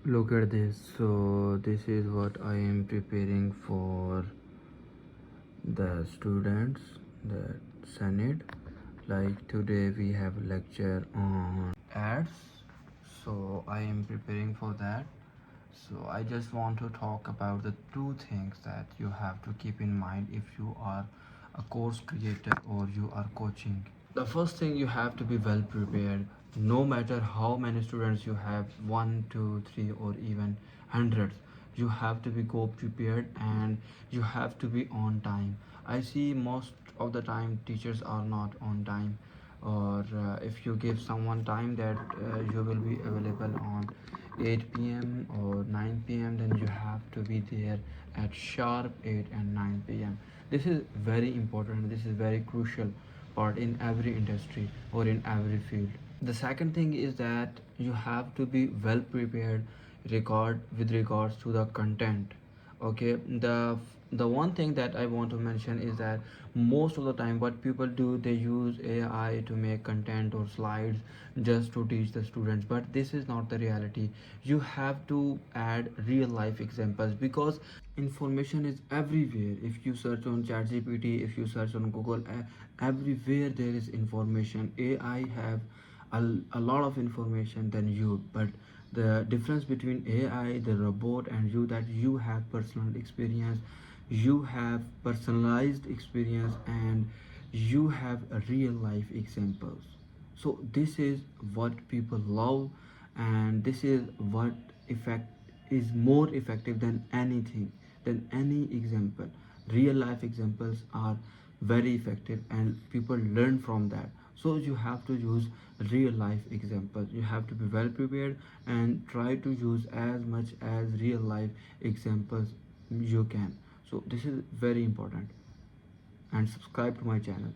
Look at this. So this is what I am preparing for the students, the senate. Like today we have lecture on ads, so I am preparing for that. So I just want to talk about the two things that you have to keep in mind if you are a course creator or you are coaching. The first thing, you have to be well prepared. No matter how many students you have, one, two, three, or even hundreds, you have to be go prepared and you have to be on time. I see most of the time teachers are not on time, or if you give someone time that you will be available on 8 p.m. or 9 p.m., then you have to be there at sharp 8 and 9 p.m. This is very important. This is very crucial part in every industry or in every field. The second thing is that you have to be well prepared with regards to the content. Okay, the one thing that I want to mention is that most of the time what people do, they use AI to make content or slides just to teach the students, but this is not the reality. You have to add real life examples, because information is everywhere. If you search on ChatGPT, if you search on Google, everywhere there is information. AI have a lot of information than you, but the difference between AI, the robot, and you, that you have personal experience, you have personalized experience, and you have a real life examples. So this is what people love, and this is what effect is more effective than anything, than any example. Real life examples are very effective and people learn from that. So you have to use real life examples. You have to be well prepared and try to use as much as real life examples you can. So this is very important, and subscribe to my channel.